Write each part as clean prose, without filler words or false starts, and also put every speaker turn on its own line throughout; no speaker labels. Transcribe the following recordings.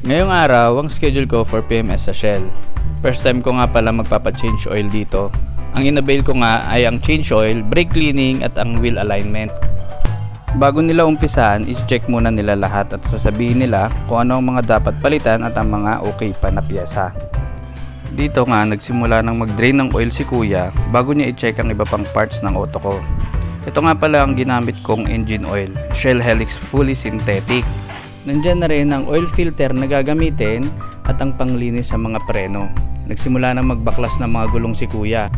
Ngayong araw, ang schedule ko for PMS sa Shell. First time ko nga pala magpapa-change oil dito. Ang inabail ko nga ay ang change oil, brake cleaning at ang wheel alignment. Bago nila umpisahan, i-check muna nila lahat at sasabihin nila kung ano ang mga dapat palitan at ang mga okay pa na piyesa. Dito nga nagsimula nang mag-drain ng oil si kuya bago niya i-check ang iba pang parts ng auto ko. Ito nga pala ang ginamit kong engine oil, Shell Helix Fully Synthetic. Nandyan na rin ang oil filter na gagamitin at ang panglinis sa mga preno. Nagsimula na magbaklas ng mga gulong si kuya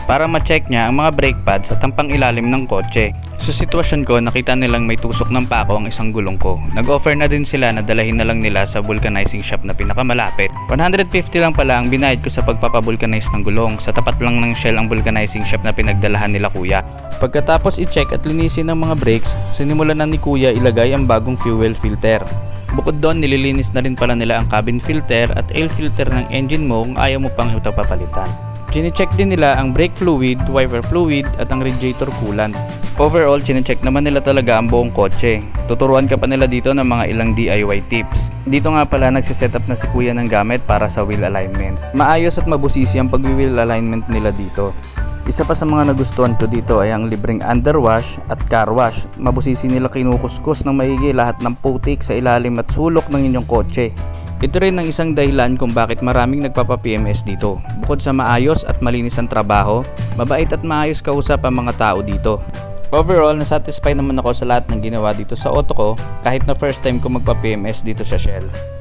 para ma-check niya ang mga brake pads at ang pangilalim ng kotse. Sa sitwasyon ko, nakita nilang may tusok ng pako ang isang gulong ko. Nag-offer na din sila na dalahin na lang nila sa vulcanizing shop na pinakamalapit. 150 lang pala ang binayad ko sa pagpapavulcanize ng gulong. Sa tapat lang ng Shell ang vulcanizing shop na pinagdalahan nila kuya. Pagkatapos i-check at linisin ng mga brakes, sinimulan na ni kuya ilagay ang bagong fuel filter. Bukod doon, nililinis na rin pala nila ang cabin filter at air filter ng engine mo kung ayaw mo pang ito papalitan. Chine-check din nila ang brake fluid, wiper fluid at ang radiator coolant. Overall, chine-check naman nila talaga ang buong kotse. Tuturuan ka pa nila dito ng mga ilang DIY tips. Dito nga pala nagsisetup na si kuya ng gamit para sa wheel alignment. Maayos at mabusisi ang pag-wheel alignment nila dito. Isa pa sa mga nagustuhan ko dito ay ang libreng underwash at car wash. Mabusisi nila kinukuskus ng maigi lahat ng putik sa ilalim at sulok ng inyong kotse. Ito rin ang isang dahilan kung bakit maraming nagpapa-PMS dito. Bukod sa maayos at malinis ang trabaho, mabait at maayos kausap ang mga tao dito. Overall, nasatisfy naman ako sa lahat ng ginawa dito sa auto ko kahit na first time ko magpa-PMS dito sa Shell.